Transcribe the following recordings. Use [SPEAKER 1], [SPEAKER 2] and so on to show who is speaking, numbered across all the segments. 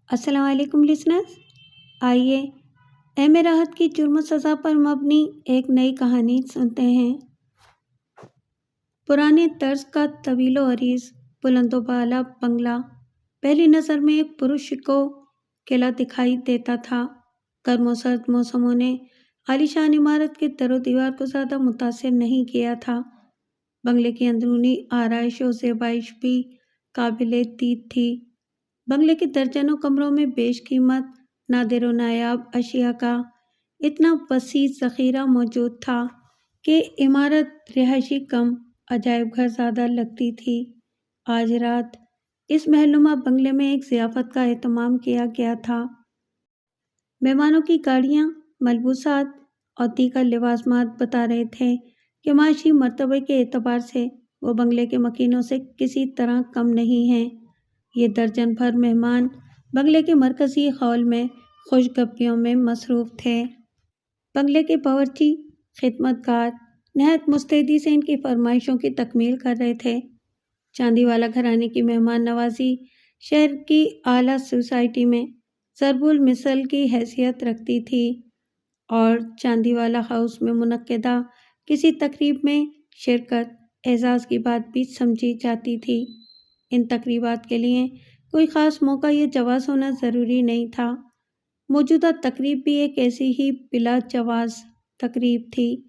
[SPEAKER 1] السلام علیکم لسنرز، آئیے ایم راحت کی جرم و سزا پر مبنی ایک نئی کہانی سنتے ہیں۔ پرانے طرز کا طویل و عریض بلند و بالا بنگلہ پہلی نظر میں ایک پرشکو قلعہ دکھائی دیتا تھا۔ گرم و سرد موسموں نے عالیشان عمارت کے در و دیوار کو زیادہ متاثر نہیں کیا تھا۔ بنگلے کی اندرونی آرائش و زیبائش بھی قابل دید تھی۔ بنگلے کے درجنوں کمروں میں بیش قیمت نادر و نایاب اشیاء کا اتنا وسیع ذخیرہ موجود تھا کہ عمارت رہائشی کم عجائب گھر زیادہ لگتی تھی۔ آج رات اس محل نما بنگلے میں ایک ضیافت کا اہتمام کیا گیا تھا۔ مہمانوں کی گاڑیاں، ملبوسات اور دیگر لوازمات بتا رہے تھے کہ معاشی مرتبے کے اعتبار سے وہ بنگلے کے مکینوں سے کسی طرح کم نہیں ہیں۔ یہ درجن بھر مہمان بنگلے کے مرکزی ہال میں خوش گپیوں میں مصروف تھے۔ بنگلے کے باورچی خدمت گار نہایت مستعدی سے ان کی فرمائشوں کی تکمیل کر رہے تھے۔ چاندی والا گھرانے کی مہمان نوازی شہر کی اعلیٰ سوسائٹی میں ضرب المثل کی حیثیت رکھتی تھی اور چاندی والا ہاؤس میں منعقدہ کسی تقریب میں شرکت اعزاز کی بات بھی سمجھی جاتی تھی۔ ان تقریبات کے لیے کوئی خاص موقع یا جواز ہونا ضروری نہیں تھا۔ موجودہ تقریب بھی ایک ایسی ہی بلا جواز تقریب تھی۔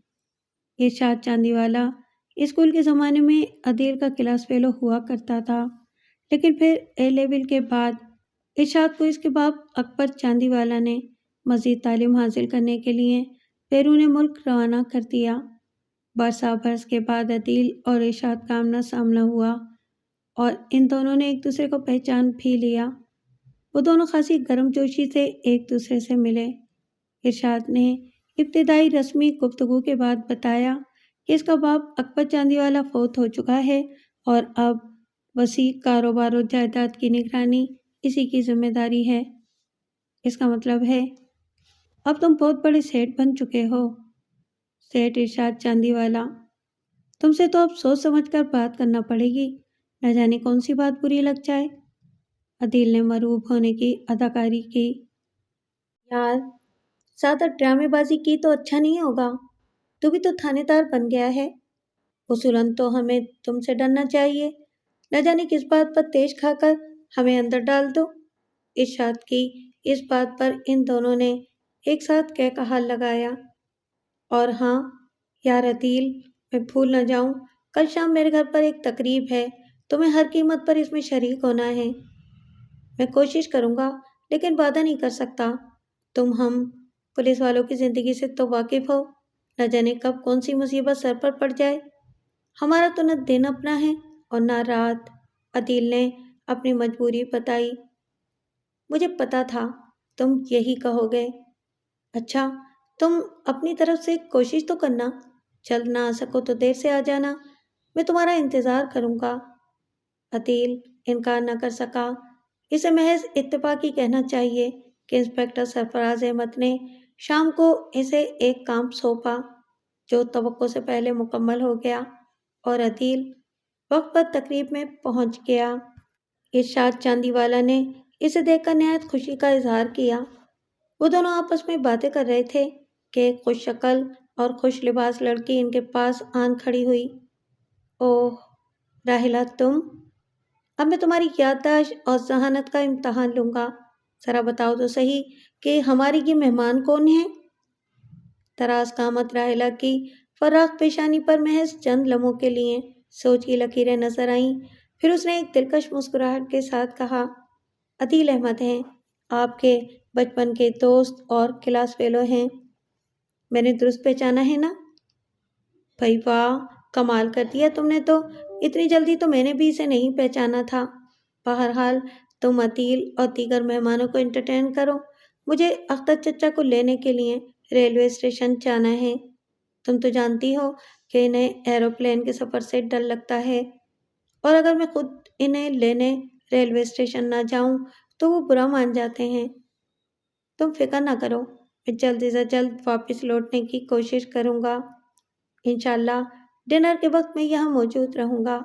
[SPEAKER 1] ارشاد چاندی والا اسکول کے زمانے میں عدیل کا کلاس فیلو ہوا کرتا تھا، لیکن پھر اے لیول کے بعد ارشاد کو اس کے باپ اکبر چاندی والا نے مزید تعلیم حاصل کرنے کے لیے بیرون ملک روانہ کر دیا۔ برسہ برس کے بعد عدیل اور ارشاد کا آمنا سامنا ہوا اور ان دونوں نے ایک دوسرے کو پہچان بھی لیا۔ وہ دونوں خاصی گرم جوشی سے ایک دوسرے سے ملے۔ ارشاد نے ابتدائی رسمی گفتگو کے بعد بتایا کہ اس کا باپ اکبر چاندی والا فوت ہو چکا ہے اور اب وسیع کاروبار و جائیداد کی نگرانی اسی کی ذمہ داری ہے۔ اس کا مطلب ہے اب تم بہت بڑے سیٹ بن چکے ہو۔ سیٹ ارشاد چاندی والا، تم سے تو اب سوچ سمجھ کر بات کرنا پڑے گی، نہ جانے کون سی بات بری لگ جائے۔ عدیل نے مرعوب ہونے کی اداکاری کی۔ یار، زیادہ ڈرامے بازی کی تو اچھا نہیں ہوگا۔ تو بھی تو تھانے دار بن گیا ہے، اصولاً تو ہمیں تم سے ڈرنا چاہیے۔ نہ جانے کس بات پر تیش کھا کر ہمیں اندر ڈال دو۔ ارشاد کی اس بات پر ان دونوں نے ایک ساتھ کہا لگایا۔ اور ہاں یار عدیل، میں بھول نہ جاؤں، کل شام میرے گھر پر ایک تقریب ہے، تمہیں ہر قیمت پر اس میں شریک ہونا ہے۔ میں کوشش کروں گا لیکن وعدہ نہیں کر سکتا۔ تم ہم پولیس والوں کی زندگی سے تو واقف ہو، نہ جانے کب کون سی مصیبت سر پر پڑ جائے۔ ہمارا تو نہ دن اپنا ہے اور نہ رات۔ عدیل نے اپنی مجبوری بتائی۔ مجھے پتا تھا تم یہی کہو گے۔ اچھا، تم اپنی طرف سے کوشش تو کرنا، جلد نہ آ سکو تو دیر سے آ جانا، میں تمہارا انتظار کروں گا۔ عدیل انکار نہ کر سکا۔ اسے محض اتفاقی کہنا چاہیے کہ انسپکٹر سرفراز احمد نے شام کو اسے ایک کام سونپا جو توقع سے پہلے مکمل ہو گیا اور عدیل وقت پر تقریب میں پہنچ گیا۔ ارشاد چاندی والا نے اسے دیکھ کر نہایت خوشی کا اظہار کیا۔ وہ دونوں آپس میں باتیں کر رہے تھے کہ ایک خوش شکل اور خوش لباس لڑکی ان کے پاس آن کھڑی ہوئی۔ اوہ راحلہ، تم! اب میں تمہاری یادداشت اور ذہانت کا امتحان لوں گا۔ ذرا بتاؤ تو صحیح کہ ہماری یہ مہمان کون ہیں؟ دراز قامت راحلہ کی فراخ پیشانی پر محض چند لمحوں کے لیے سوچ کی لکیریں نظر آئیں، پھر اس نے ایک دلکش مسکراہٹ کے ساتھ کہا، عدیل احمد ہیں، آپ کے بچپن کے دوست اور کلاس فیلو ہیں۔ میں نے درست پہچانا ہے نا؟ بھائی واہ، کمال کر دیا تم نے تو، اتنی جلدی تو میں نے بھی اسے نہیں پہچانا تھا۔ بہرحال تم عدیل اور دیگر مہمانوں کو انٹرٹین کرو، مجھے اختر چچا کو لینے کے لیے ریلوے اسٹیشن جانا ہے۔ تم تو جانتی ہو کہ انہیں ایروپلین کے سفر سے ڈر لگتا ہے اور اگر میں خود انہیں لینے ریلوے اسٹیشن نہ جاؤں تو وہ برا مان جاتے ہیں۔ تم فکر نہ کرو، میں جلد سے جلد واپس لوٹنے کی کوشش کروں گا۔ انشاءاللہ ڈنر کے وقت میں یہاں موجود رہوں گا۔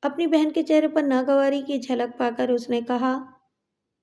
[SPEAKER 1] اپنی بہن کے چہرے پر ناگواری کی جھلک پا کر اس نے کہا،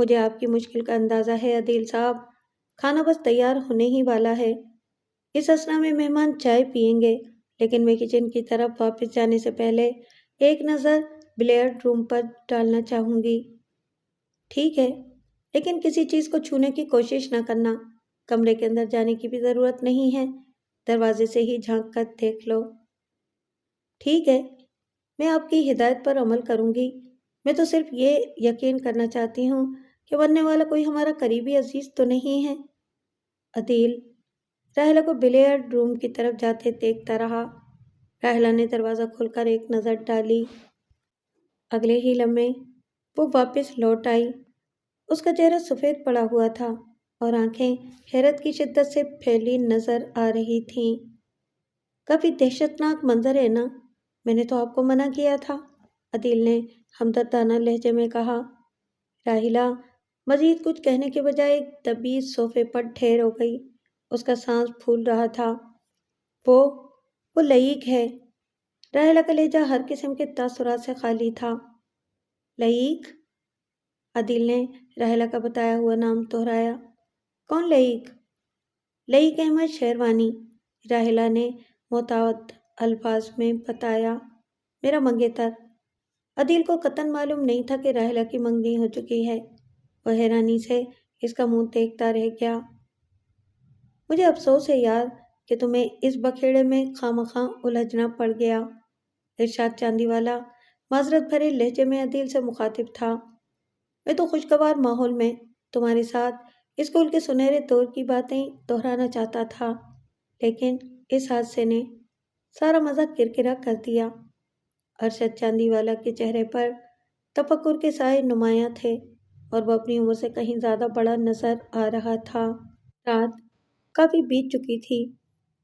[SPEAKER 1] مجھے آپ کی مشکل کا اندازہ ہے عدیل صاحب، کھانا بس تیار ہونے ہی والا ہے۔ اس اثنا میں مہمان چائے پئیں گے، لیکن میں کچن کی طرف واپس جانے سے پہلے ایک نظر بلیئرڈ روم پر ڈالنا چاہوں گی۔ ٹھیک ہے، لیکن کسی چیز کو چھونے کی کوشش نہ کرنا۔ کمرے کے اندر جانے کی بھی ضرورت نہیں ہے، دروازے سے ہی جھانک کر دیکھ لو۔ ٹھیک ہے، میں آپ کی ہدایت پر عمل کروں گی۔ میں تو صرف یہ یقین کرنا چاہتی ہوں کہ مرنے والا کوئی ہمارا قریبی عزیز تو نہیں ہے۔ عدیل راحلہ کو بلیئرڈ روم کی طرف جاتے دیکھتا رہا۔ راحلہ نے دروازہ کھول کر ایک نظر ڈالی۔ اگلے ہی لمحے وہ واپس لوٹ آئی۔ اس کا چہرہ سفید پڑا ہوا تھا اور آنکھیں حیرت کی شدت سے پھیلی نظر آ رہی تھیں۔ کافی دہشتناک منظر ہے نا؟ میں نے تو آپ کو منع کیا تھا، عدیل نے ہمدردانہ لہجے میں کہا۔ راحلہ مزید کچھ کہنے کے بجائے ایک دبی صوفے پر ٹھہر ہو گئی۔ اس کا سانس پھول رہا تھا۔ وہ لئیق ہے۔ راحلہ کا لہجہ ہر قسم کے تاثرات سے خالی تھا۔ لئیق؟ عدیل نے راحلہ کا بتایا ہوا نام دہرایا۔ کون لئیق؟ لئیق احمد شیروانی، راحلہ نے محتاط الفاظ میں بتایا۔ میرا منگیتر۔ عدیل کو قطعاً معلوم نہیں تھا کہ راحلہ کی منگنی ہو چکی ہے۔ وہ حیرانی سے اس کا منہ دیکھتا رہ گیا۔ مجھے افسوس ہے یار کہ تمہیں اس بکھیڑے میں خواہ الجھنا پڑ گیا۔ ارشاد چاندی والا معذرت بھرے لہجے میں عدیل سے مخاطب تھا۔ میں تو خوشگوار ماحول میں تمہارے ساتھ اسکول کے سنہرے دور کی باتیں دہرانا چاہتا تھا، لیکن اس حادثے نے سارا مزہ کرکرا کر دیا۔ ارشد چاندی والا کے چہرے پر تفکر کے سائے نمایاں تھے اور وہ اپنی عمر سے کہیں زیادہ بڑا نظر آ رہا تھا۔ رات کافی بیت چکی تھی۔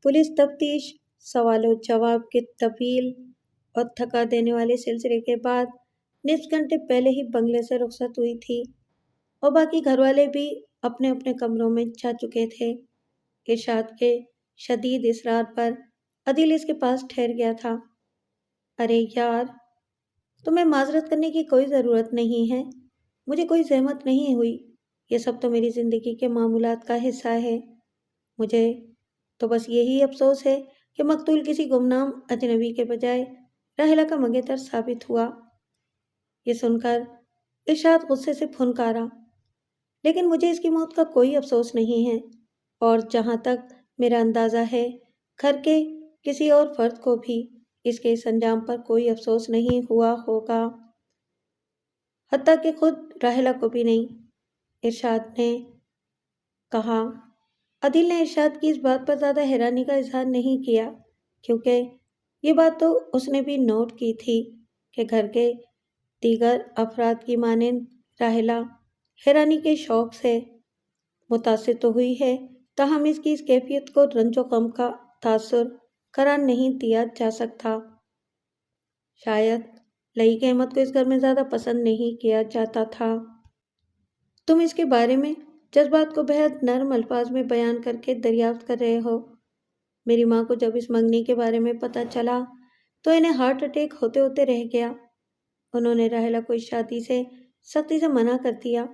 [SPEAKER 1] پولیس تفتیش، سوال و جواب کے طویل اور تھکا دینے والے سلسلے کے بعد نصف گھنٹے پہلے ہی بنگلے سے رخصت ہوئی تھی اور باقی گھر والے بھی اپنے اپنے کمروں میں جا چکے تھے۔ ارشاد کے شدید اصرار پر عدیل اس کے پاس ٹھہر گیا تھا۔ ارے یار، تمہیں معذرت کرنے کی کوئی ضرورت نہیں ہے۔ مجھے کوئی زحمت نہیں ہوئی۔ یہ سب تو میری زندگی کے معمولات کا حصہ ہے۔ مجھے تو بس یہی افسوس ہے کہ مقتول کسی گمنام اجنبی کے بجائے راحلہ کا منگیتر ثابت ہوا۔ یہ سن کر ارشاد غصے سے پھنکارا۔ لیکن مجھے اس کی موت کا کوئی افسوس نہیں ہے، اور جہاں تک میرا اندازہ ہے گھر کے کسی اور فرد کو بھی اس کے اس انجام پر کوئی افسوس نہیں ہوا ہوگا، حتیٰ کہ خود راحلہ کو بھی نہیں، ارشاد نے کہا۔ عدیل نے ارشاد کی اس بات پر زیادہ حیرانی کا اظہار نہیں کیا، کیونکہ یہ بات تو اس نے بھی نوٹ کی تھی کہ گھر کے دیگر افراد کی مانند راحلہ حیرانی کے شوق سے متاثر تو ہوئی ہے، تاہم اس کی اس کیفیت کو رنج و غم کا تاثر قرار نہیں دیا جا سکتا۔ شاید لئیق احمد کو اس گھر میں زیادہ پسند نہیں کیا جاتا تھا۔ تم اس کے بارے میں جذبات کو بہت نرم الفاظ میں بیان کر کے دریافت کر رہے ہو۔ میری ماں کو جب اس منگنی کے بارے میں پتہ چلا تو انہیں ہارٹ اٹیک ہوتے ہوتے رہ گیا۔ انہوں نے راحلہ کو اس شادی سے سختی سے منع کر دیا،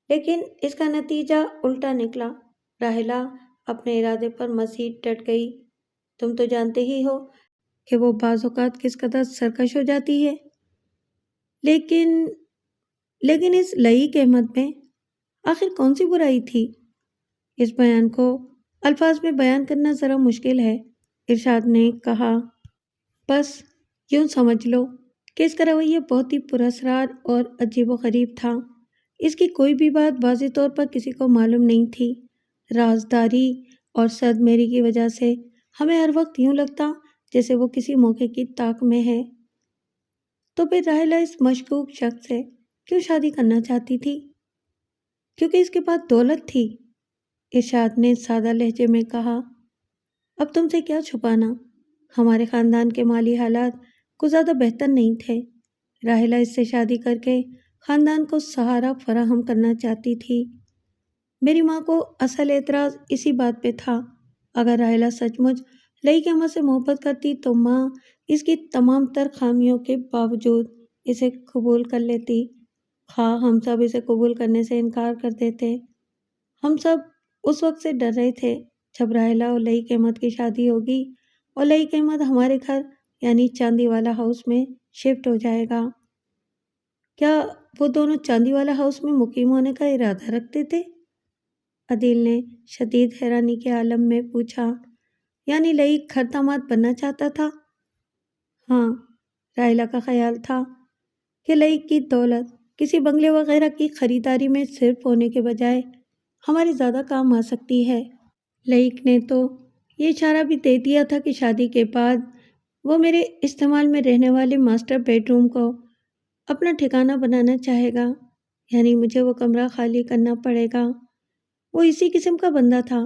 [SPEAKER 1] لیکن اس کا نتیجہ الٹا نکلا۔ راحلہ اپنے ارادے پر مزید ڈٹ گئی۔ تم تو جانتے ہی ہو کہ وہ بعض اوقات کس قدر سرکش ہو جاتی ہے۔ لیکن اس لئیق احمد میں آخر کون سی برائی تھی؟ اس بیان کو الفاظ میں بیان کرنا ذرا مشکل ہے، ارشاد نے کہا۔ بس یوں سمجھ لو کہ اس کا رویہ بہت ہی پراسرار اور عجیب و غریب تھا۔ اس کی کوئی بھی بات واضح طور پر کسی کو معلوم نہیں تھی۔ رازداری اور صد میری کی وجہ سے ہمیں ہر وقت یوں لگتا جیسے وہ کسی موقع کی طاق میں ہے۔ تو پھر راحلہ اس مشکوک شخص سے کیوں شادی کرنا چاہتی تھی؟ کیونکہ اس کے پاس دولت تھی، ارشاد نے سادہ لہجے میں کہا۔ اب تم سے کیا چھپانا، ہمارے خاندان کے مالی حالات کو زیادہ بہتر نہیں تھے۔ راحلہ اس سے شادی کر کے خاندان کو سہارا فراہم کرنا چاہتی تھی۔ میری ماں کو اصل اعتراض اسی بات پہ تھا۔ اگر راحلہ سچ مچ لئیق احمد سے محبت کرتی تو ماں اس کی تمام تر خامیوں کے باوجود اسے قبول کر لیتی، خواہ ہم سب اسے قبول کرنے سے انکار کر دیتے۔ ہم سب اس وقت سے ڈر رہے تھے جب راحلہ اور لئیک احمد کی شادی ہوگی اور لئیک احمد ہمارے گھر یعنی چاندی والا ہاؤس میں شفٹ ہو جائے گا۔ کیا وہ دونوں چاندی والا ہاؤس میں مقیم ہونے کا ارادہ رکھتے تھے؟ عدیل نے شدید حیرانی کے عالم میں پوچھا۔ یعنی لئیک گھر داماد بننا چاہتا تھا؟ ہاں، راحلہ کا خیال تھا کہ لئیک کی دولت کسی بنگلے وغیرہ کی خریداری میں صرف ہونے کے بجائے ہمارے زیادہ کام آ سکتی ہے۔ لئیک نے تو یہ اشارہ بھی دے دیا تھا کہ شادی کے بعد وہ میرے استعمال میں رہنے والے ماسٹر بیڈ روم کو اپنا ٹھکانہ بنانا چاہے گا، یعنی مجھے وہ کمرہ خالی کرنا پڑے گا۔ وہ اسی قسم کا بندہ تھا۔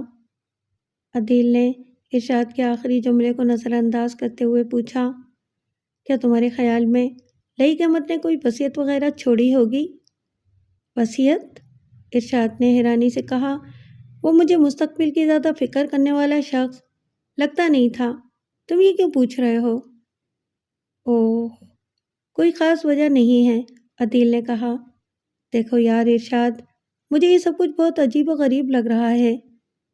[SPEAKER 1] عدیل نے ارشاد کے آخری جملے کو نظر انداز کرتے ہوئے پوچھا۔ کیا تمہارے خیال میں لئیک احمد نے کوئی وصیت وغیرہ چھوڑی ہوگی؟ وصیت؟ ارشاد نے حیرانی سے کہا۔ وہ مجھے مستقبل کی زیادہ فکر کرنے والا شخص لگتا نہیں تھا۔ تم یہ کیوں پوچھ رہے ہو؟ اوہ، کوئی خاص وجہ نہیں ہے، عدیل نے کہا۔ دیکھو یار ارشاد، مجھے یہ سب کچھ بہت عجیب و غریب لگ رہا ہے۔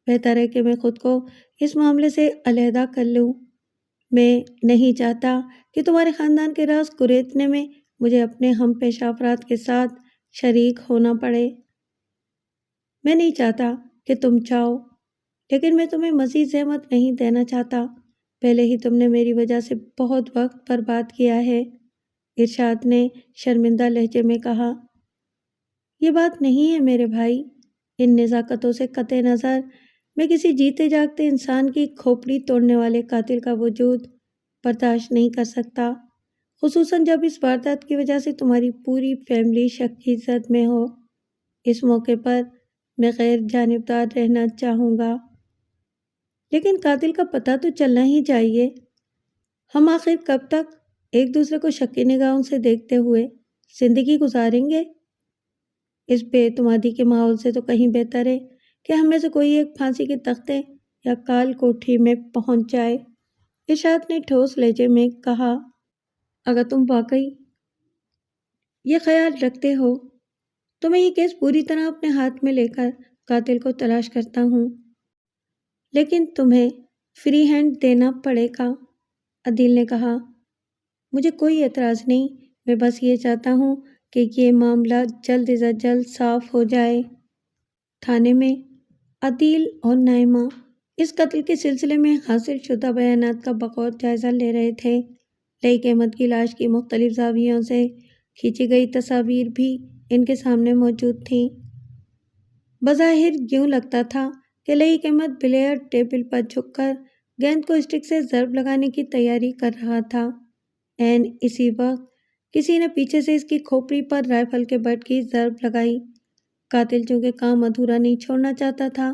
[SPEAKER 1] بہتر ہے کہ میں خود کو اس معاملے سے علیحدہ کر لوں۔ میں نہیں چاہتا کہ تمہارے خاندان کے راز کریدنے میں مجھے اپنے ہم پیشہ افراد کے ساتھ شریک ہونا پڑے۔ میں نہیں چاہتا کہ تم چاہو، لیکن میں تمہیں مزید زحمت نہیں دینا چاہتا۔ پہلے ہی تم نے میری وجہ سے بہت وقت برباد کیا ہے، ارشاد نے شرمندہ لہجے میں کہا۔ یہ بات نہیں ہے میرے بھائی، ان نزاکتوں سے قطع نظر میں کسی جیتے جاگتے انسان کی کھوپڑی توڑنے والے قاتل کا وجود برداشت نہیں کر سکتا، خصوصاً جب اس واردات کی وجہ سے تمہاری پوری فیملی شک کی زد میں ہو۔ اس موقع پر میں غیر جانبدار رہنا چاہوں گا، لیکن قاتل کا پتہ تو چلنا ہی چاہیے۔ ہم آخر کب تک ایک دوسرے کو شکی نگاہوں سے دیکھتے ہوئے زندگی گزاریں گے؟ اس بے اعتمادی کے ماحول سے تو کہیں بہتر ہے کہ ہم میں سے کوئی ایک پھانسی کے تختے یا کال کوٹھی میں پہنچ جائے، ارشاد نے ٹھوس لہجے میں کہا۔ اگر تم واقعی یہ خیال رکھتے ہو تو میں یہ کیس پوری طرح اپنے ہاتھ میں لے کر قاتل کو تلاش کرتا ہوں، لیکن تمہیں فری ہینڈ دینا پڑے گا، عدیل نے کہا۔ مجھے کوئی اعتراض نہیں، میں بس یہ چاہتا ہوں کہ یہ معاملہ جلد از جلد صاف ہو جائے۔ تھانے میں عدیل اور نائمہ اس قتل کے سلسلے میں حاصل شدہ بیانات کا بغور جائزہ لے رہے تھے۔ لئیک احمد کی لاش کی مختلف زاویوں سے کھینچی گئی تصاویر بھی ان کے سامنے موجود تھیں۔ بظاہر یوں لگتا تھا کہ لئیک احمد بلیئرڈ ٹیبل پر جھک کر گیند کو اسٹک سے ضرب لگانے کی تیاری کر رہا تھا۔ عین اسی وقت کسی نے پیچھے سے اس کی کھوپڑی پر رائفل کے بٹ کی ضرب لگائی۔ قاتل چونکہ کام ادھورا نہیں چھوڑنا چاہتا تھا،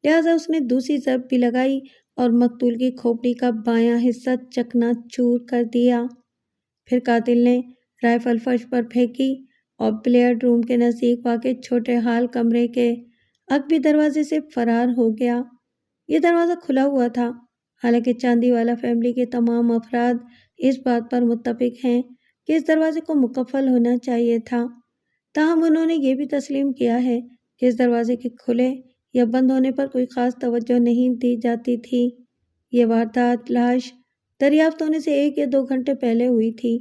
[SPEAKER 1] لہٰذا اس نے دوسری ضرب بھی لگائی اور مقتول کی کھوپڑی کا بایاں حصہ چکنا چور کر دیا۔ پھر قاتل نے رائفل فرش پر پھینکی اور بلیئرڈ روم کے نزدیک واقع چھوٹے ہال کمرے کے عقبی دروازے سے فرار ہو گیا۔ یہ دروازہ کھلا ہوا تھا، حالانکہ چاندی والا فیملی کے تمام افراد اس بات پر متفق ہیں کہ اس دروازے کو مقفل ہونا چاہیے تھا، تاہم انہوں نے یہ بھی تسلیم کیا ہے کہ اس دروازے کے کھلے یا بند ہونے پر کوئی خاص توجہ نہیں دی جاتی تھی۔ یہ واردات لاش دریافت ہونے سے 1 یا 2 گھنٹے پہلے ہوئی تھی،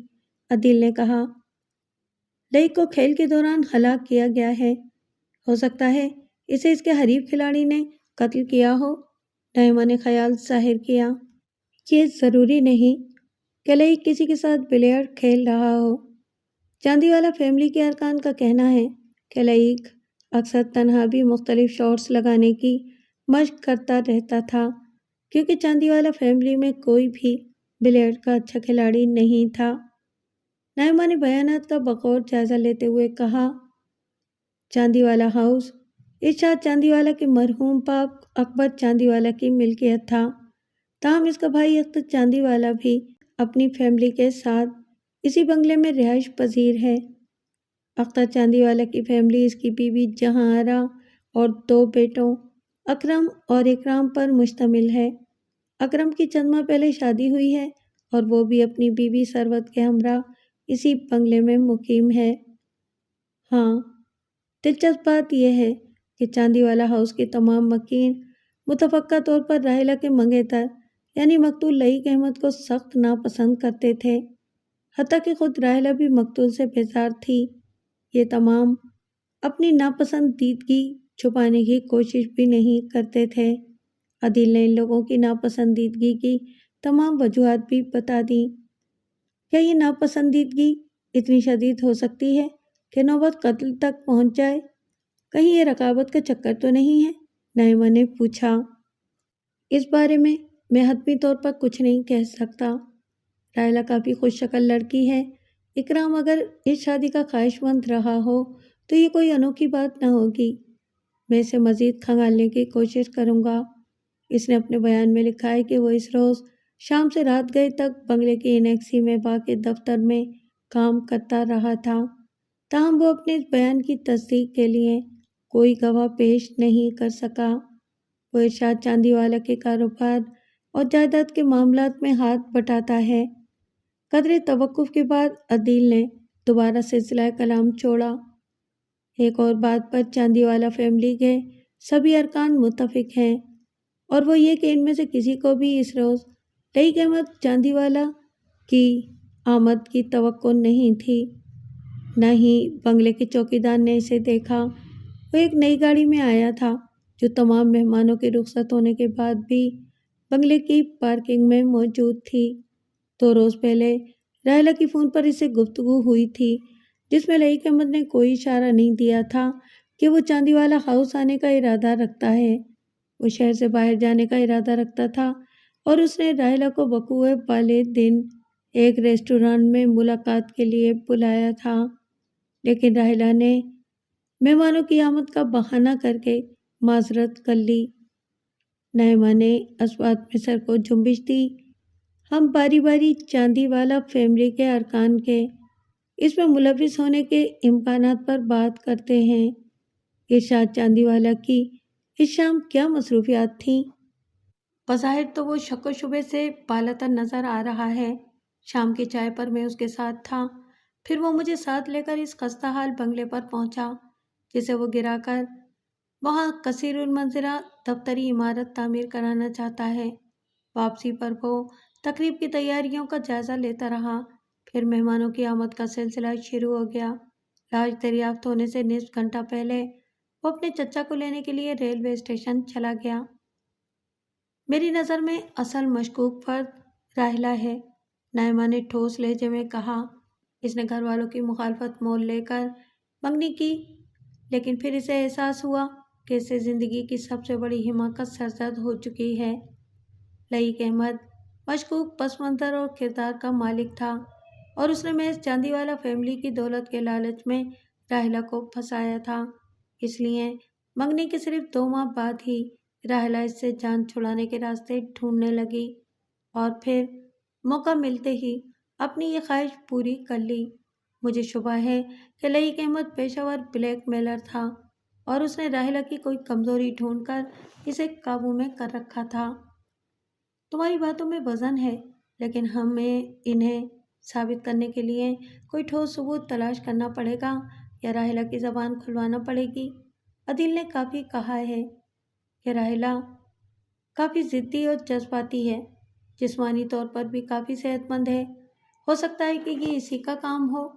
[SPEAKER 1] عدیل نے کہا۔ لئیک کو کھیل کے دوران ہلاک کیا گیا ہے، ہو سکتا ہے اسے اس کے حریف کھلاڑی نے قتل کیا ہو، نائمہ نے خیال ظاہر کیا۔ یہ ضروری نہیں کہ لئیک کسی کے ساتھ بلیئرڈ کھیل رہا ہو۔ چاندی والا فیملی کے ارکان کا کہنا ہے کہ لئیک اکثر تنہا بھی مختلف شاٹس لگانے کی مشق کرتا رہتا تھا، کیونکہ چاندی والا فیملی میں کوئی بھی بلیئرڈ کا اچھا کھلاڑی نہیں تھا۔ نائمہ نے بیانات کا بغور جائزہ لیتے ہوئے کہا۔ چاندی والا ہاؤس ارشاد چاندی والا کے مرحوم باپ اکبر چاندی والا کی ملکیت تھا، تاہم اس کا بھائی اختر چاندی والا بھی اپنی فیملی کے ساتھ اسی بنگلے میں رہائش پذیر ہے۔ اختر چاندی والا کی فیملی اس کی بیوی جہاں آرا اور 2 بیٹوں اکرم اور اکرام پر مشتمل ہے۔ اکرم کی چند ماہ پہلے شادی ہوئی ہے اور وہ بھی اپنی بیوی ثروت کے ہمراہ اسی بنگلے میں مقیم ہے۔ ہاں، دلچسپ بات یہ ہے کہ چاندی والا ہاؤس کے تمام مکین متفقہ طور پر راحلہ کے منگیتر یعنی مقتول لئیق احمد کو سخت ناپسند کرتے تھے، حتیٰ کہ خود راحلہ بھی مقتول سے بیزار تھی۔ یہ تمام اپنی ناپسندیدگی چھپانے کی کوشش بھی نہیں کرتے تھے۔ عدیل نے ان لوگوں کی ناپسندیدگی کی تمام وجوہات بھی بتا دیں۔ کیا یہ ناپسندیدگی اتنی شدید ہو سکتی ہے کہ نوبت قتل تک پہنچ جائے؟ کہیں یہ رقابت کا چکر تو نہیں ہے؟ نائمہ نے پوچھا۔ اس بارے میں حتمی طور پر کچھ نہیں کہہ سکتا۔ راحلہ کافی خوش شکل لڑکی ہے۔ اکرام اگر اس شادی کا خواہش مند رہا ہو تو یہ کوئی انوکھی بات نہ ہوگی۔ میں اسے مزید کھنگالنے کی کوشش کروں گا۔ اس نے اپنے بیان میں لکھا ہے کہ وہ اس روز شام سے رات گئے تک بنگلے کی انیکسی میں واقع دفتر میں کام کرتا رہا تھا، تاہم وہ اپنے اس بیان کی تصدیق کے لیے کوئی گواہ پیش نہیں کر سکا۔ وہ ارشاد چاندی والا کے کاروبار اور جائیداد کے معاملات میں ہاتھ بٹاتا ہے۔ قدرے توقف کے بعد عدیل نے دوبارہ سلسلہ کلام چھوڑا۔ ایک اور بات پر چاندی والا فیملی کے سبھی ارکان متفق ہیں، اور وہ یہ کہ ان میں سے کسی کو بھی اس روز لئیق احمد چاندی والا کی آمد کی توقع نہیں تھی۔ نہ ہی بنگلے کے چوکیدار نے اسے دیکھا۔ وہ ایک نئی گاڑی میں آیا تھا جو تمام مہمانوں کے رخصت ہونے کے بعد بھی بنگلے کی پارکنگ میں موجود تھی۔ 2 روز پہلے راحلہ کی فون پر اس سے گفتگو ہوئی تھی، جس میں لئیق احمد نے کوئی اشارہ نہیں دیا تھا کہ وہ چاندی والا ہاؤس آنے کا ارادہ رکھتا ہے۔ وہ شہر سے باہر جانے کا ارادہ رکھتا تھا اور اس نے راحلہ کو وقوع والے دن ایک ریسٹورانٹ میں ملاقات کے لیے بلایا تھا، لیکن راحلہ نے مہمانوں کی آمد کا بہانہ کر کے معذرت کر لی۔ نائمہ نے اس بات میں سر کو جنبش دی۔ ہم باری باری چاندی والا فیملی کے ارکان کے اس میں ملوث ہونے کے امکانات پر بات کرتے ہیں۔ ارشاد چاندی والا کی اس شام کیا مصروفیات تھیں؟ بظاہر تو وہ شک و شبے سے بالاتر نظر آ رہا ہے۔ شام کی چائے پر میں اس کے ساتھ تھا، پھر وہ مجھے ساتھ لے کر اس خستہ حال بنگلے پر پہنچا جسے وہ گرا کر وہاں کثیر المنظرہ دفتری عمارت تعمیر کرانا چاہتا ہے۔ واپسی پر وہ تقریب کی تیاریوں کا جائزہ لیتا رہا۔ پھر مہمانوں کی آمد کا سلسلہ شروع ہو گیا۔ لاش دریافت ہونے سے نصف گھنٹہ پہلے وہ اپنے چچا کو لینے کے لیے ریلوے اسٹیشن چلا گیا۔ میری نظر میں اصل مشکوک فرد راحلہ ہے، نائمہ نے ٹھوس لہجے میں کہا۔ اس نے گھر والوں کی مخالفت مول لے کر منگنی کی، لیکن پھر اسے احساس ہوا کہ اس سے زندگی کی سب سے بڑی حماقت سرزد ہو چکی ہے۔ لئیق احمد مشکوک پس منظر اور کردار کا مالک تھا، اور اس نے محض چاندی والا فیملی کی دولت کے لالچ میں راحلہ کو پھنسایا تھا۔ اس لیے منگنی کے صرف 2 ماہ بعد ہی راحلہ اس سے جان چھڑانے کے راستے ڈھونڈنے لگی، اور پھر موقع ملتے ہی اپنی یہ خواہش پوری کر لی۔ مجھے شبہ ہے کہ لئیق احمد پیشہ ور بلیک میلر تھا، اور اس نے راحلہ کی کوئی کمزوری ڈھونڈ کر اسے قابو میں کر رکھا تھا۔ تمہاری باتوں میں وزن ہے، لیکن ہمیں انہیں ثابت کرنے کے لیے کوئی ٹھوس ثبوت تلاش کرنا پڑے گا یا راحلہ کی زبان کھلوانا پڑے گی۔ عدیل نے کافی کہا ہے کہ راحلہ کافی ضدی اور جذباتی ہے، جسمانی طور پر بھی کافی صحت مند ہے۔ ہو سکتا ہے کہ یہ اسی کا کام ہو۔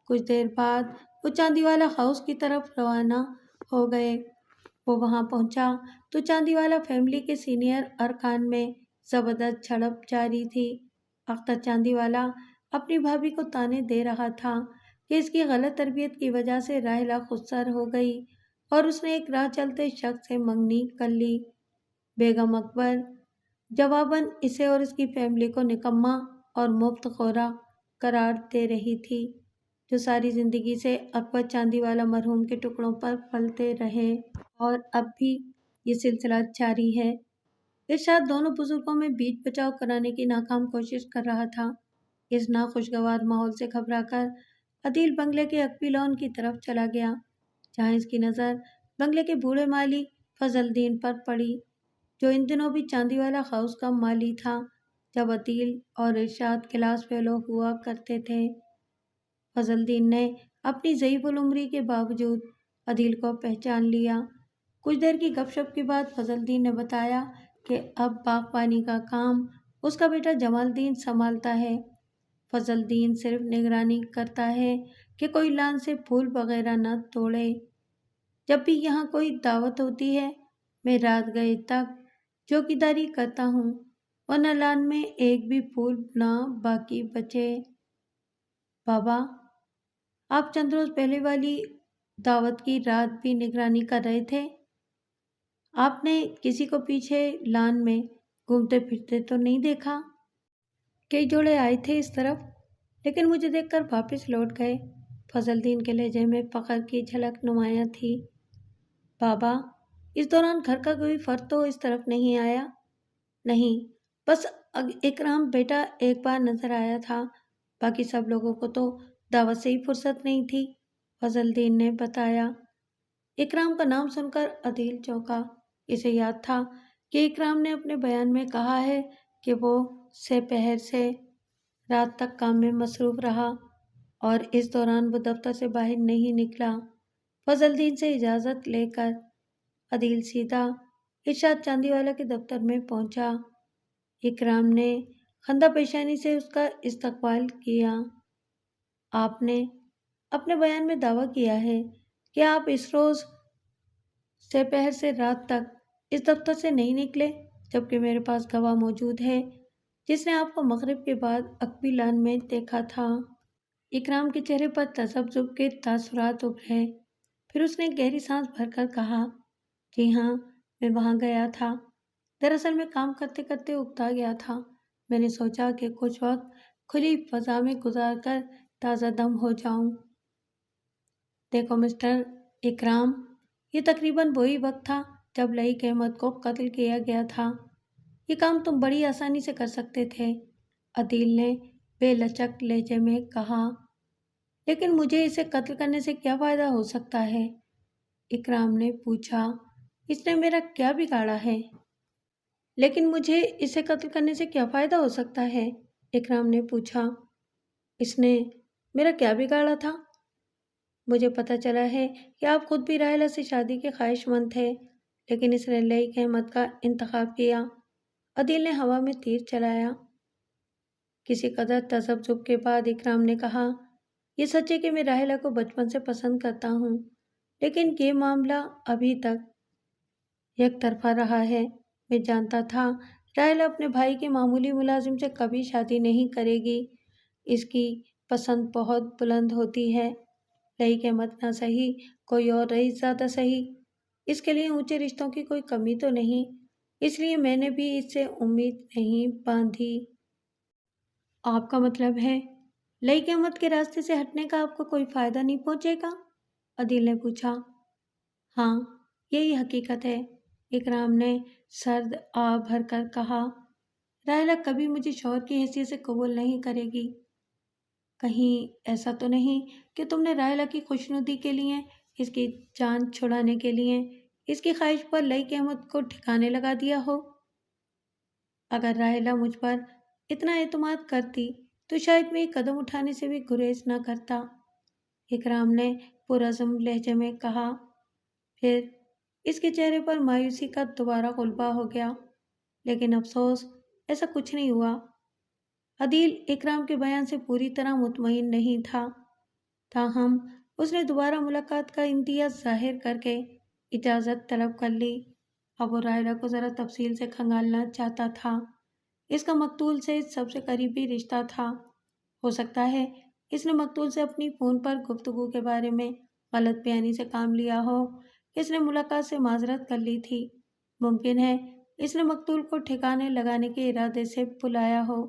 [SPEAKER 1] کچھ دیر بعد وہ چاندی والا ہاؤس کی طرف روانہ ہو گئے۔ وہ وہاں پہنچا تو چاندی والا فیملی کے سینئر ارکان میں زبردست جھڑپ جاری تھی۔ اختر چاندی والا اپنی بھابھی کو طعنے دے رہا تھا کہ اس کی غلط تربیت کی وجہ سے راحلہ خودسر ہو گئی اور اس نے ایک راہ چلتے شخص سے منگنی کر لی۔ بیگم اکبر جواباً اسے اور اس کی فیملی کو نکما اور مفت خورا قرار دے رہی تھی، جو ساری زندگی سے اکبر چاندی والا مرحوم کے ٹکڑوں پر پلتے رہے، اور اب بھی یہ سلسلہ جاری ہے۔ ارشاد دونوں بزرگوں میں بیچ بچاؤ کرانے کی ناکام کوشش کر رہا تھا۔ اس ناخوشگوار ماحول سے گھبرا کر عدیل بنگلے کے عقبی لان کی طرف چلا گیا، جہاں اس کی نظر بنگلے کے بوڑھے مالی فضل الدین پر پڑی، جو ان دنوں بھی چاندی والا ہاؤس کا مالی تھا جب عدیل اور ارشاد کلاس فیلو ہوا کرتے تھے۔ فضل الدین نے اپنی ضعیف العمری کے باوجود عدیل کو پہچان لیا۔ کچھ دیر کی گپ شپ کے بعد فضل الدین نے بتایا کہ اب باغبانی کا کام اس کا بیٹا جمال الدین سنبھالتا ہے۔ فضل الدین صرف نگرانی کرتا ہے کہ کوئی لان سے پھول وغیرہ نہ توڑے۔ جب بھی یہاں کوئی دعوت ہوتی ہے میں رات گئے تک چوکیداری کرتا ہوں، ورنہ لان میں ایک بھی پھول نہ باقی بچے۔ بابا، آپ چند روز پہلے والی دعوت کی رات بھی نگرانی کر رہے تھے؟ آپ نے کسی کو پیچھے لان میں گھومتے پھرتے تو نہیں دیکھا؟ کئی جوڑے آئے تھے اس طرف، لیکن مجھے دیکھ کر واپس لوٹ گئے۔ فضل الدین کے لہجے میں فخر کی جھلک نمایاں تھی۔ بابا، اس دوران گھر کا کوئی فرد تو اس طرف نہیں آیا؟ نہیں، بس اکرام بیٹا ایک بار نظر آیا تھا، باقی سب لوگوں کو تو دعوت سے ہی فرصت نہیں تھی، فضل الدین نے بتایا۔ اکرام کا نام سن کر عدیل چونکا۔ اسے یاد تھا کہ اکرام نے اپنے بیان میں کہا ہے کہ وہ سپہر سے رات تک کام میں مصروف رہا اور اس دوران وہ دفتر سے باہر نہیں نکلا۔ فضل الدین سے اجازت لے کر عدیل سیدھا ارشاد چاندی والا کے دفتر میں پہنچا۔ اکرام نے خندہ پیشانی سے اس کا استقبال کیا۔ آپ نے اپنے بیان میں دعویٰ کیا ہے کہ آپ اس روز سپہر سے رات تک اس دفتر سے نہیں نکلے، جبکہ میرے پاس گواہ موجود ہے جس نے آپ کو مغرب کے بعد عقبی لان میں دیکھا تھا۔ اکرام کے چہرے پر تذبذب کے تاثرات ابھرے، پھر اس نے گہری سانس بھر کر کہا، جی ہاں، میں وہاں گیا تھا۔ دراصل میں کام کرتے کرتے اکتا گیا تھا۔ میں نے سوچا کہ کچھ وقت کھلی فضا میں گزار کر تازہ دم ہو جاؤں۔ دیکھو مسٹر اکرام، یہ تقریباً وہی وقت تھا جب لئیق احمد کو قتل کیا گیا تھا۔ یہ کام تم بڑی آسانی سے کر سکتے تھے، عدیل نے بے لچک لہجے میں کہا۔ لیکن مجھے اسے قتل کرنے سے کیا فائدہ ہو سکتا ہے؟ اکرام نے پوچھا۔ اس نے میرا کیا بگاڑا ہے؟ لیکن مجھے اسے قتل کرنے سے کیا فائدہ ہو سکتا ہے؟ اکرام نے پوچھا۔ اس نے میرا کیا بگاڑا تھا؟ مجھے پتہ چلا ہے کہ آپ خود بھی راحلہ سے شادی کے خواہش مند تھے، لیکن اس نے لئیق احمد کا انتخاب کیا۔ عدیل نے ہوا میں تیر چلایا۔ کسی قدر تذبذب کے بعد اکرام نے کہا، یہ سچ ہے کہ میں راحلہ کو بچپن سے پسند کرتا ہوں، لیکن یہ معاملہ ابھی تک یک طرفہ رہا ہے۔ میں جانتا تھا راحلہ اپنے بھائی کے معمولی ملازم سے کبھی شادی نہیں کرے گی، اس کی پسند بہت بلند ہوتی ہے۔ لئیق احمد نہ صحیح کوئی اور رئیس زادہ صحیح، اس کے لیے اونچے رشتوں کی کوئی کمی تو نہیں، اس لیے میں نے بھی اس سے امید نہیں باندھی۔ آپ کا مطلب ہے لئیق احمد کے راستے سے ہٹنے کا آپ کو کوئی فائدہ نہیں پہنچے گا؟ عدیل نے پوچھا۔ ہاں، یہی حقیقت ہے، اکرام نے سرد آہ بھر کر کہا۔ راحلہ کبھی مجھے شوہر کی حیثیت سے قبول نہیں کرے گی۔ کہیں ایسا تو نہیں کہ تم نے راحلہ کی خوشنودی کے لیے، اس کی جان چھڑانے کے لیے، اس کی خواہش پر لئیق احمد کو ٹھکانے لگا دیا ہو؟ اگر راحلہ مجھ پر اتنا اعتماد کرتی تو شاید میں ایک قدم اٹھانے سے بھی گریز نہ کرتا، اکرام نے پرعزم لہجے میں کہا۔ پھر اس کے چہرے پر مایوسی کا دوبارہ غلبہ ہو گیا، لیکن افسوس ایسا کچھ نہیں ہوا۔ عدیل اکرام کے بیان سے پوری طرح مطمئن نہیں تھا، تاہم اس نے دوبارہ ملاقات کا اندیہ ظاہر کر کے اجازت طلب کر لی۔ اب وہ راحلہ کو ذرا تفصیل سے کھنگالنا چاہتا تھا۔ اس کا مقتول سے سب سے قریبی رشتہ تھا۔ ہو سکتا ہے اس نے مقتول سے اپنی فون پر گفتگو کے بارے میں غلط بیانی سے کام لیا ہو، اس نے ملاقات سے معذرت کر لی تھی۔ ممکن ہے اس نے مقتول کو ٹھکانے لگانے کے ارادے سے بلایا ہو۔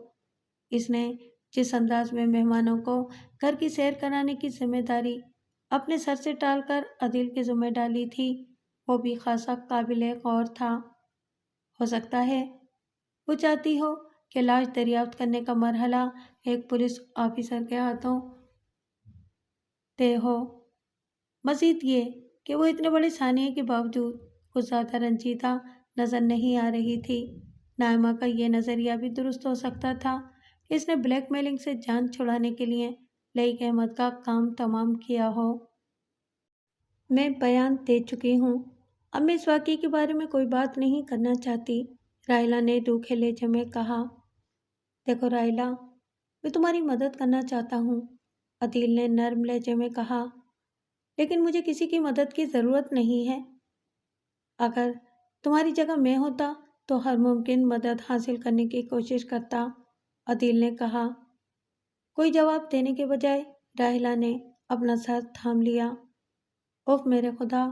[SPEAKER 1] اس نے جس انداز میں مہمانوں کو گھر کی سیر کرانے کی ذمہ داری اپنے سر سے ٹال کر عدیل کے ذمہ ڈالی تھی، وہ بھی خاصا قابل غور تھا۔ ہو سکتا ہے وہ چاہتی ہو کہ لاش دریافت کرنے کا مرحلہ ایک پولیس آفیسر کے ہاتھوں طے ہو۔ مزید یہ کہ وہ اتنے بڑے سانحے کے باوجود کچھ زیادہ رنجیدہ نظر نہیں آ رہی تھی۔ نائمہ کا یہ نظریہ بھی درست ہو سکتا تھا کہ اس نے بلیک میلنگ سے جان چھڑانے کے لیے لئیک احمد کا کام تمام کیا ہو۔ میں بیان دے چکی ہوں، اب میں اس واقعے کے بارے میں کوئی بات نہیں کرنا چاہتی، راحیلہ نے روکھے لہجے میں کہا۔ دیکھو راحیلہ، میں تمہاری مدد کرنا چاہتا ہوں، عدیل نے نرم لہجے میں کہا، لیکن مجھے کسی کی مدد کی ضرورت نہیں ہے۔ اگر تمہاری جگہ میں ہوتا تو ہر ممکن مدد حاصل کرنے کی کوشش کرتا، عدیل نے کہا۔ کوئی جواب دینے کے بجائے راحیلہ نے اپنا سر تھام لیا۔ اوف میرے خدا،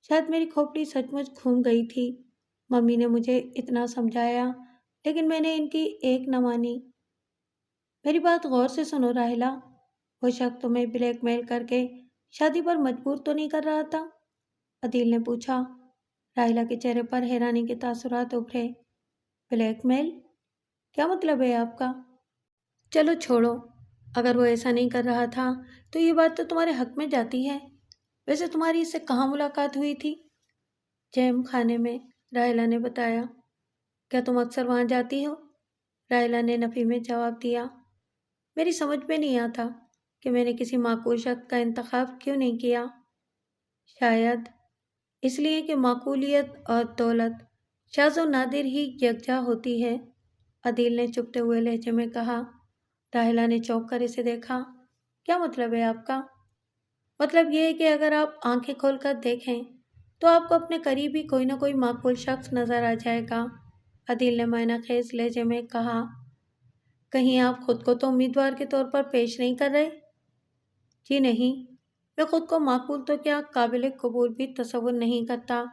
[SPEAKER 1] شاید میری کھوپڑی سچ مچ گھوم گئی تھی۔ ممی نے مجھے اتنا سمجھایا لیکن میں نے ان کی ایک نہ مانی۔ میری بات غور سے سنو راحیلہ، وہ شخص تمہیں بلیک میل کر کے شادی پر مجبور تو نہیں کر رہا تھا؟ عدیل نے پوچھا۔ راحیلہ کے چہرے پر حیرانی کے تاثرات ابھرے۔ بلیک میل؟ کیا مطلب ہے آپ کا؟ چلو چھوڑو، اگر وہ ایسا نہیں کر رہا تھا تو یہ بات تو تمہارے حق میں جاتی ہے۔ ویسے تمہاری اس سے کہاں ملاقات ہوئی تھی؟ جیم خانے میں، راحیلہ نے بتایا۔ کیا تم اکثر وہاں جاتی ہو؟ راحیلہ نے نفی میں جواب دیا۔ میری سمجھ میں نہیں آتا کہ میں نے کسی معقول شخص کا انتخاب کیوں نہیں کیا۔ شاید اس لیے کہ معقولیت اور دولت شاذ و نادر ہی یکجا ہوتی ہے، عدیل نے چپتے ہوئے لہجے میں کہا۔ راحیلہ نے چونک کر اسے دیکھا۔ کیا مطلب ہے آپ کا؟ مطلب یہ ہے کہ اگر آپ آنکھیں کھول کر دیکھیں تو آپ کو اپنے قریب ہی کوئی نہ کوئی معقول شخص نظر آ جائے گا، عدیل نے معنی خیز لہجے میں کہا۔ کہیں آپ خود کو تو امیدوار کے طور پر پیش نہیں کر رہے؟ جی نہیں، میں خود کو معقول تو کیا قابل قبول بھی تصور نہیں کرتا۔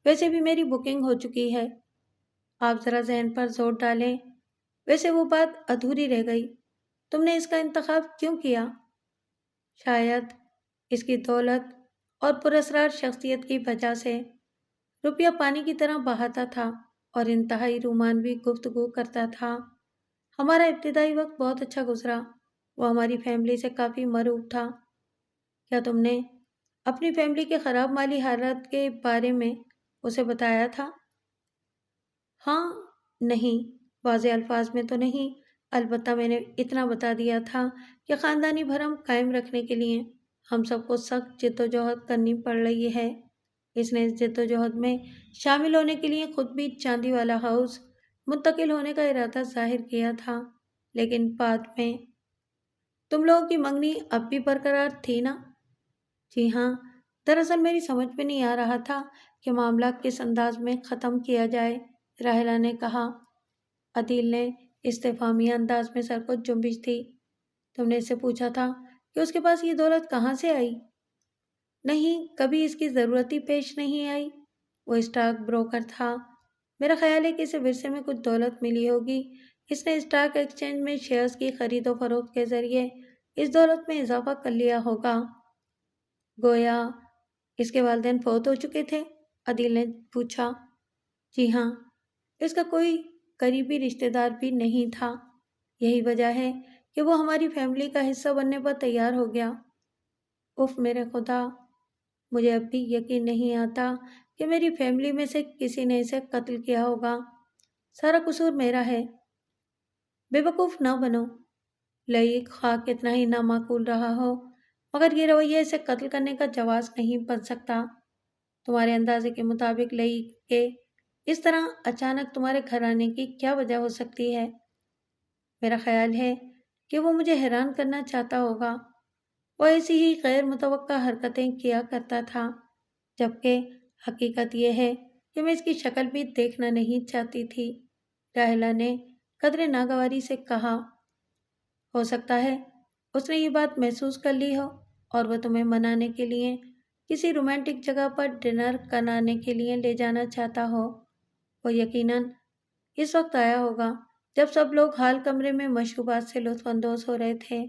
[SPEAKER 1] ویسے بھی میری بکنگ ہو چکی ہے۔ آپ ذرا ذہن پر زور ڈالیں۔ ویسے وہ بات ادھوری رہ گئی، تم نے اس کا انتخاب کیوں کیا؟ شاید اس کی دولت اور پراسرار شخصیت کی وجہ سے۔ روپیہ پانی کی طرح بہاتا تھا اور انتہائی رومانوی گفتگو کرتا تھا۔ ہمارا ابتدائی وقت بہت اچھا گزرا، وہ ہماری فیملی سے کافی مرعوب تھا۔ کیا تم نے اپنی فیملی کے خراب مالی حالات کے بارے میں اسے بتایا تھا؟ ہاں، نہیں، واضح الفاظ میں تو نہیں، البتہ میں نے اتنا بتا دیا تھا کہ خاندانی بھرم قائم رکھنے کے لیے ہم سب کو سخت جدوجہد کرنی پڑ رہی ہے۔ اس نے اس جدوجہد میں شامل ہونے کے لیے خود بھی چاندی والا ہاؤس منتقل ہونے کا ارادہ ظاہر کیا تھا، لیکن بعد میں۔ تم لوگوں کی منگنی اب بھی برقرار تھی نا؟ جی ہاں، دراصل میری سمجھ میں نہیں آ رہا تھا کہ معاملہ کس انداز میں ختم کیا جائے، راحیلہ نے کہا۔ عدیل نے استفہامیہ انداز میں سر کو جنبش دی۔ تم نے اس سے پوچھا تھا کہ اس کے پاس یہ دولت کہاں سے آئی؟ نہیں، کبھی اس کی ضرورت ہی پیش نہیں آئی۔ وہ اسٹاک بروکر تھا، میرا خیال ہے کہ اسے ورثے میں کچھ دولت ملی ہوگی، اس نے اسٹاک ایکسچینج میں شیئرز کی خرید و فروخت کے ذریعے اس دولت میں اضافہ کر لیا ہوگا۔ گویا اس کے والدین فوت ہو چکے تھے؟ عدیل نے پوچھا۔ جی ہاں، اس کا کوئی قریبی رشتہ دار بھی نہیں تھا، یہی وجہ ہے کہ وہ ہماری فیملی کا حصہ بننے پر تیار ہو گیا۔ اف میرے خدا، مجھے اب بھی یقین نہیں آتا کہ میری فیملی میں سے کسی نے اسے قتل کیا ہوگا۔ سارا قصور میرا ہے۔ بے وقوف نہ بنو، لئیک خواہ کتنا ہی نامعقول رہا ہو، مگر یہ رویہ اسے قتل کرنے کا جواز نہیں بن سکتا۔ تمہارے اندازے کے مطابق لئیک کے اس طرح اچانک تمہارے گھر آنے کی کیا وجہ ہو سکتی ہے؟ میرا خیال ہے کہ وہ مجھے حیران کرنا چاہتا ہوگا۔ وہ ایسی ہی غیر متوقع حرکتیں کیا کرتا تھا، جبکہ حقیقت یہ ہے کہ میں اس کی شکل بھی دیکھنا نہیں چاہتی تھی، راحیلہ نے قدرے ناگواری سے کہا۔ ہو سکتا ہے اس نے یہ بات محسوس کر لی ہو اور وہ تمہیں منانے کے لیے کسی رومانٹک جگہ پر ڈنر کنانے کے لیے لے جانا چاہتا ہو۔ وہ یقیناً اس وقت آیا ہوگا جب سب لوگ ہال کمرے میں مشروبات سے لطف اندوز ہو رہے تھے۔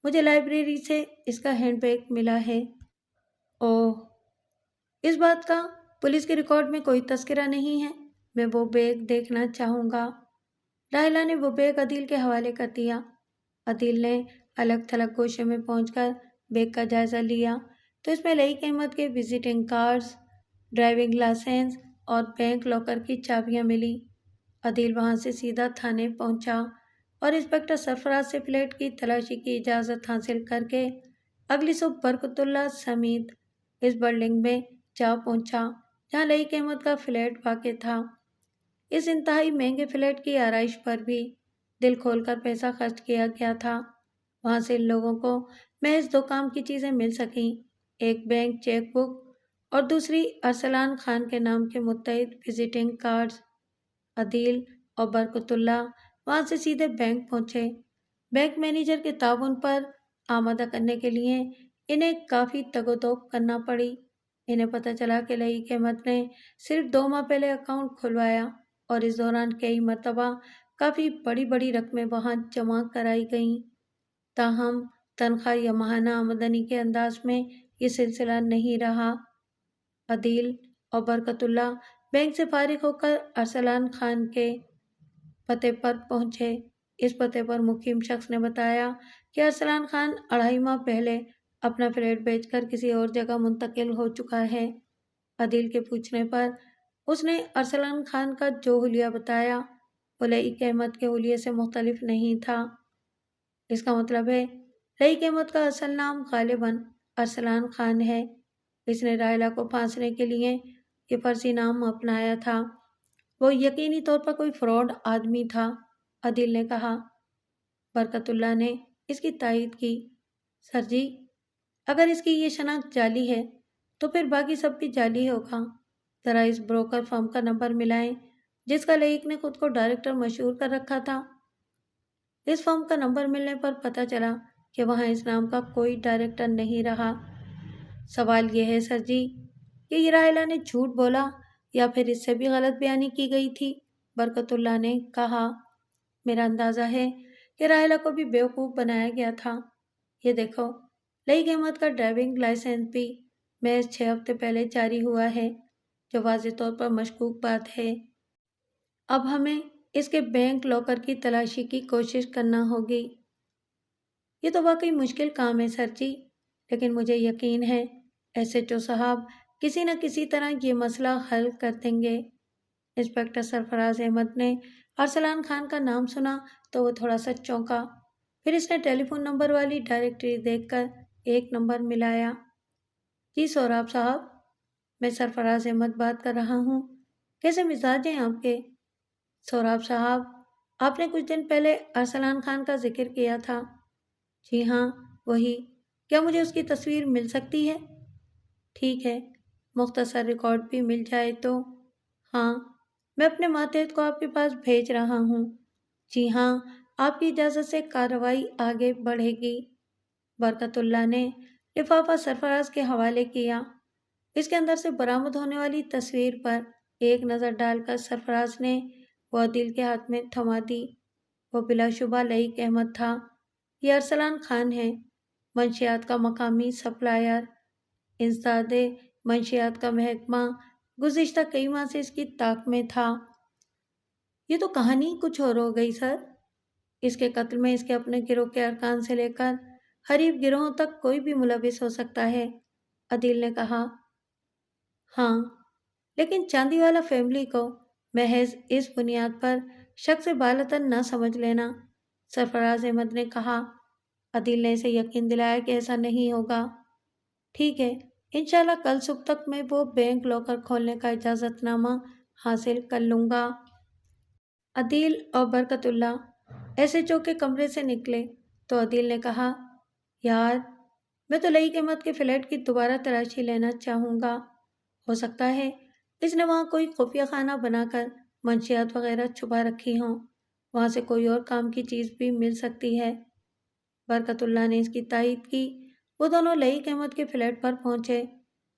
[SPEAKER 1] مجھے لائبریری سے اس کا ہینڈ بیگ ملا ہے۔ اوہ، اس بات کا پولیس کے ریکارڈ میں کوئی تذکرہ نہیں ہے؟ میں وہ بیگ دیکھنا چاہوں گا۔ راحیلہ نے وہ بیگ عدیل کے حوالے کر دیا۔ عدیل نے الگ تھلگ گوشے میں پہنچ کر بیگ کا جائزہ لیا تو اس میں لئیک احمد کے وزٹنگ کارڈز، ڈرائیونگ لائسنس اور بینک لاکر کی چابیاں ملی۔ عدیل وہاں سے سیدھا تھانے پہنچا۔ اور انسپکٹر سرفراز سے فلیٹ کی تلاشی کی اجازت حاصل کر کے اگلی صبح برکت اللہ سمیت اس بلڈنگ میں جا پہنچا جہاں لئیق احمد کا فلیٹ واقع تھا۔ اس انتہائی مہنگے فلیٹ کی آرائش پر بھی دل کھول کر پیسہ خرچ کیا گیا تھا۔ وہاں سے لوگوں کو محض دو کام کی چیزیں مل سکیں، ایک بینک چیک بک اور دوسری ارسلان خان کے نام کے متعدد وزٹنگ کارڈز۔ عدیل اور برکت اللہ وہاں سے سیدھے بینک پہنچے۔ بینک مینیجر کے تعاون پر آمادہ کرنے کے لیے انہیں کافی تگ و دو کرنا پڑی۔ انہیں پتہ چلا کہ لئیق احمد نے صرف 2 ماہ پہلے اکاؤنٹ کھلوایا اور اس دوران کئی مرتبہ کافی بڑی بڑی رقمیں وہاں جمع کرائی گئیں۔ تاہم تنخواہ یا ماہانہ آمدنی کے انداز میں یہ سلسلہ نہیں رہا۔ عدیل اور برکت اللہ بینک سے فارغ ہو کر ارسلان خان کے پتے پر پہنچے۔ اس پتے پر مقیم شخص نے بتایا کہ ارسلان خان 2.5 ماہ پہلے اپنا فلیٹ بیچ کر کسی اور جگہ منتقل ہو چکا ہے۔ عدیل کے پوچھنے پر اس نے ارسلان خان کا جو حلیہ بتایا وہ لئیق احمد کے حلیے سے مختلف نہیں تھا۔ اس کا مطلب ہے لئیق احمد کا اصل نام غالباً ارسلان خان ہے۔ اس نے راحلہ کو پھانسنے کے لیے یہ فرضی نام اپنایا تھا۔ وہ یقینی طور پر کوئی فراڈ آدمی تھا، عدیل نے کہا۔ برکت اللہ نے اس کی تائید کی۔ سر جی، اگر اس کی یہ شناخت جعلی ہے تو پھر باقی سب بھی جعلی ہوگا۔ ذرا اس بروکر فرم کا نمبر ملائیں جس کا لئیق نے خود کو ڈائریکٹر مشہور کر رکھا تھا۔ اس فرم کا نمبر ملنے پر پتہ چلا کہ وہاں اس نام کا کوئی ڈائریکٹر نہیں رہا۔ سوال یہ ہے سر جی کہ یہ راحلہ نے جھوٹ بولا یا پھر اس سے بھی غلط بیانی کی گئی تھی؟ برکت اللہ نے کہا۔ میرا اندازہ ہے کہ راحلہ کو بھی بیوقوف بنایا گیا تھا۔ یہ دیکھو، لئیق احمد کا ڈرائیونگ لائسنس بھی محض 6 ہفتے پہلے جاری ہوا ہے، جو واضح طور پر مشکوک بات ہے۔ اب ہمیں اس کے بینک لاکر کی تلاشی کی کوشش کرنا ہوگی۔ یہ تو واقعی مشکل کام ہے سر جی، لیکن مجھے یقین ہے ایس ایچ او صاحب کسی نہ کسی طرح یہ مسئلہ حل کر دیں گے۔ انسپکٹر سرفراز احمد نے ارسلان خان کا نام سنا تو وہ تھوڑا سا چونکا، پھر اس نے ٹیلی فون نمبر والی ڈائریکٹری دیکھ کر ایک نمبر ملایا۔ جی سوراب صاحب، میں سرفراز احمد بات کر رہا ہوں۔ کیسے مزاج ہیں آپ کے؟ سوراب صاحب، آپ نے کچھ دن پہلے ارسلان خان کا ذکر کیا تھا۔ جی ہاں، وہی۔ کیا مجھے اس کی تصویر مل سکتی ہے؟ ٹھیک ہے، مختصر ریکارڈ بھی مل جائے تو۔ ہاں، میں اپنے ماتحت کو آپ کے پاس بھیج رہا ہوں۔ جی ہاں، آپ کی اجازت سے کارروائی آگے بڑھے گی۔ برکت اللہ نے لفافہ سرفراز کے حوالے کیا۔ اس کے اندر سے برآمد ہونے والی تصویر پر ایک نظر ڈال کر سرفراز نے وہ عدیل کے ہاتھ میں تھما دی۔ وہ بلا شبہ لئیق احمد تھا۔ یہ ارسلان خان ہے، منشیات کا مقامی سپلائر۔ انسداد منشیات کا محکمہ گزشتہ کئی ماہ سے اس کی طاق میں تھا۔ یہ تو کہانی کچھ اور ہو گئی سر۔ اس کے قتل میں اس کے اپنے گروہ کے ارکان سے لے کر حریف گروہوں تک کوئی بھی ملوث ہو سکتا ہے، عدیل نے کہا۔ ہاں، لیکن چاندی والا فیملی کو محض اس بنیاد پر شک سے بالاتر نہ سمجھ لینا، سرفراز احمد نے کہا۔ عدیل نے اسے یقین دلایا کہ ایسا نہیں ہوگا۔ ٹھیک ہے، انشاءاللہ کل صبح تک میں وہ بینک لاکر کھولنے کا اجازت نامہ حاصل کر لوں گا۔ عدیل اور برکت اللہ ایس ایچ او کے کمرے سے نکلے تو عدیل نے کہا، یار، میں تو لئیق احمد کے فلیٹ کی دوبارہ تلاشی لینا چاہوں گا۔ ہو سکتا ہے اس نے وہاں کوئی خفیہ خانہ بنا کر منشیات وغیرہ چھپا رکھی ہوں، وہاں سے کوئی اور کام کی چیز بھی مل سکتی ہے۔ برکت اللہ نے اس کی تائید کی۔ وہ دونوں لئیق احمد کے فلیٹ پر پہنچے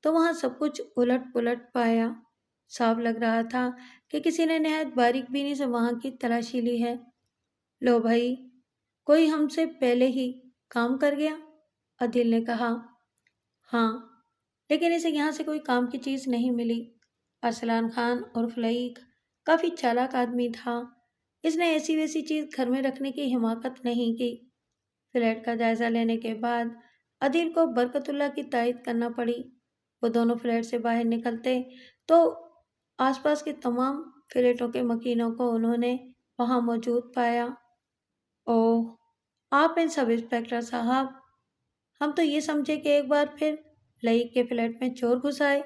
[SPEAKER 1] تو وہاں سب کچھ الٹ پلٹ پایا۔ صاف لگ رہا تھا کہ کسی نے نہایت باریک بینی سے وہاں کی تلاشی لی ہے۔ لو بھائی، کوئی ہم سے پہلے ہی کام کر گیا، عدیل نے کہا۔ ہاں، لیکن اسے یہاں سے کوئی کام کی چیز نہیں ملی۔ ارسلان خان عرف لئیق کافی چالاک آدمی تھا۔ اس نے ایسی ویسی چیز گھر میں رکھنے کی حماقت نہیں کی۔ فلیٹ کا جائزہ لینے کے بعد عدیل کو برکت اللہ کی تائید کرنا پڑی۔ وہ دونوں فلیٹ سے باہر نکلتے تو آس پاس کے تمام فلیٹوں کے مکینوں کو انہوں نے وہاں موجود پایا۔ اوہ، آپ ان سب انسپیکٹر صاحب، ہم تو یہ سمجھے کہ ایک بار پھر لئیک کے فلیٹ میں چور گھس آئے۔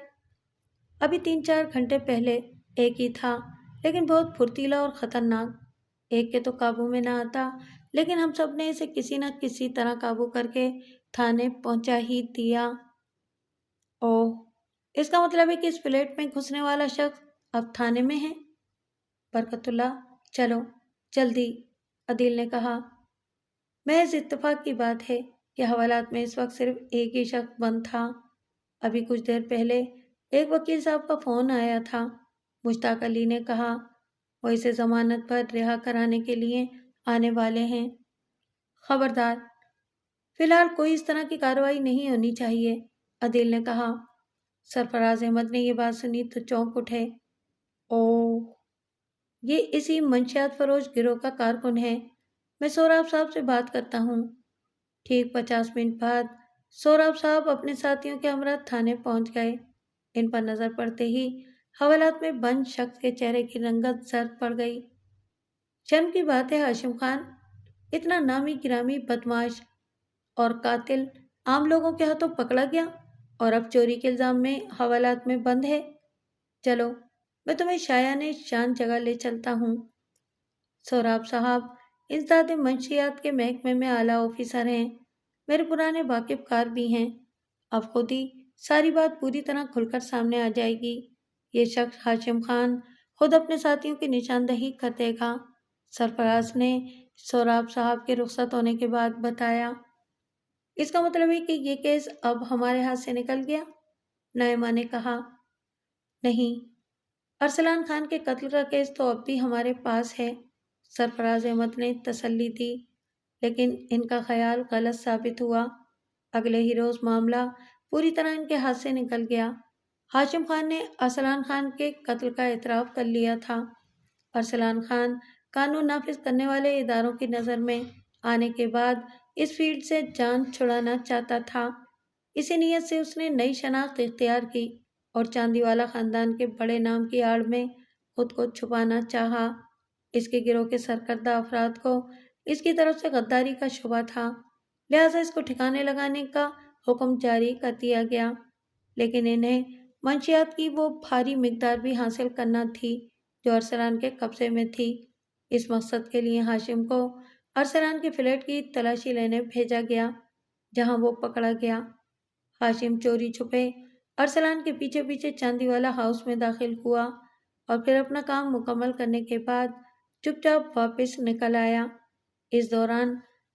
[SPEAKER 1] ابھی 3-4 گھنٹے پہلے ایک ہی تھا، لیکن بہت پھرتیلا اور خطرناک۔ ایک کے تو قابو میں نہ آتا، لیکن ہم سب نے اسے کسی نہ کسی طرح قابو کر کے تھانے پہنچا ہی دیا۔ اوہ، اس کا مطلب ہے کہ اس فلیٹ میں گھسنے والا شخص اب تھانے میں ہے؟ برکت اللہ، چلو جلدی، عدیل نے کہا۔ محض اتفاق کی بات ہے کہ حوالات میں اس وقت صرف ایک ہی شخص بند تھا۔ ابھی کچھ دیر پہلے ایک وکیل صاحب کا فون آیا تھا، مشتاق علی نے کہا۔ وہ اسے ضمانت پر رہا کرانے کے لیے آنے والے ہیں۔ خبردار، فی الحال کوئی اس طرح کی کارروائی نہیں ہونی چاہیے، عدیل نے کہا۔ سرفراز احمد نے یہ بات سنی تو چونک اٹھے۔ اوہ، یہ اسی منشیات فروش گروہ کا کارکن ہے، میں سوراب صاحب سے بات کرتا ہوں۔ ٹھیک 50 منٹ بعد سوراب صاحب اپنے ساتھیوں کے ہمراہ تھانے پہنچ گئے۔ ان پر نظر پڑتے ہی حوالات میں بند شخص کے چہرے کی رنگت زرد پڑ گئی۔ شرم کی بات ہے ہاشم خان، اتنا نامی گرامی بدماش اور قاتل عام لوگوں کے ہاتھوں پکڑا گیا اور اب چوری کے الزام میں حوالات میں بند ہے۔ چلو، میں تمہیں شایان شان جگہ لے چلتا ہوں۔ سوراب صاحب انسداد منشیات کے محکمے میں اعلیٰ آفیسر ہیں، میرے پرانے واقف کار بھی ہیں۔ اب خود ہی ساری بات پوری طرح کھل کر سامنے آ جائے گی۔ یہ شخص ہاشم خان خود اپنے ساتھیوں کی نشاندہی کر دے گا، سرفراز نے سوراب صاحب کے رخصت ہونے کے بعد بتایا۔ اس کا مطلب ہے کہ یہ کیس اب ہمارے ہاتھ سے نکل گیا، نائمہ نے کہا۔ نہیں، ارسلان خان کے قتل کا کیس تو اب بھی ہمارے پاس ہے، سرفراز احمد نے تسلی دی، لیکن ان کا خیال غلط ثابت ہوا۔ اگلے ہی روز معاملہ پوری طرح ان کے ہاتھ سے نکل گیا۔ ہاشم خان نے ارسلان خان کے قتل کا اعتراف کر لیا تھا۔ ارسلان خان قانون نافذ کرنے والے اداروں کی نظر میں آنے کے بعد اس فیلڈ سے جان چھڑانا چاہتا تھا۔ اسی نیت سے اس نے نئی شناخت اختیار کی اور چاندی والا خاندان کے بڑے نام کی آڑ میں خود کو چھپانا چاہا۔ اس کے گروہ کے سرکردہ افراد کو اس کی طرف سے غداری کا شبہ تھا، لہٰذا اس کو ٹھکانے لگانے کا حکم جاری کر دیا گیا، لیکن انہیں منشیات کی وہ بھاری مقدار بھی حاصل کرنا تھی جو ارسلان کے قبضے میں تھی۔ اس مقصد کے لیے ہاشم کو ارسلان کے فلیٹ کی تلاشی لینے بھیجا گیا، جہاں وہ پکڑا گیا۔ ہاشم چوری چھپے ارسلان کے پیچھے پیچھے چاندی والا ہاؤس میں داخل ہوا اور پھر اپنا کام مکمل کرنے کے بعد چپ چاپ واپس نکل آیا۔ اس دوران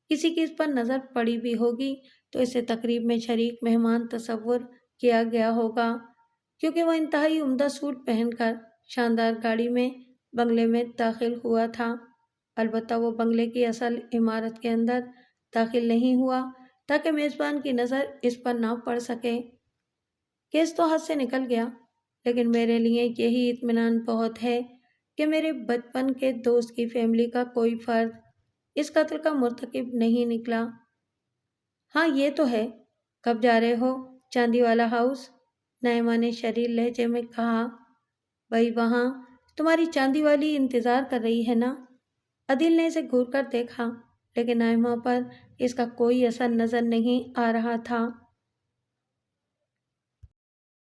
[SPEAKER 1] کسی کی اس پر نظر پڑی بھی ہوگی تو اسے تقریب میں شریک مہمان تصور کیا گیا ہوگا، کیونکہ وہ انتہائی عمدہ سوٹ پہن کر شاندار گاڑی میں بنگلے میں داخل ہوا تھا۔ البتہ وہ بنگلے کی اصل عمارت کے اندر داخل نہیں ہوا تاکہ میزبان کی نظر اس پر نہ پڑ سکے۔ کیس تو ہاتھ سے نکل گیا، لیکن میرے لیے یہی اطمینان بہت ہے کہ میرے بچپن کے دوست کی فیملی کا کوئی فرد اس قتل کا مرتکب نہیں نکلا۔ ہاں یہ تو ہے، کب جا رہے ہو چاندی والا ہاؤس؟ نائمہ نے شریر لہجے میں کہا۔ بھائی وہاں تمہاری چاندی والی انتظار کر رہی ہے نا؟ عدیل نے اسے گھور کر دیکھا، لیکن نائمہ پر اس کا کوئی اثر نظر نہیں آ رہا تھا۔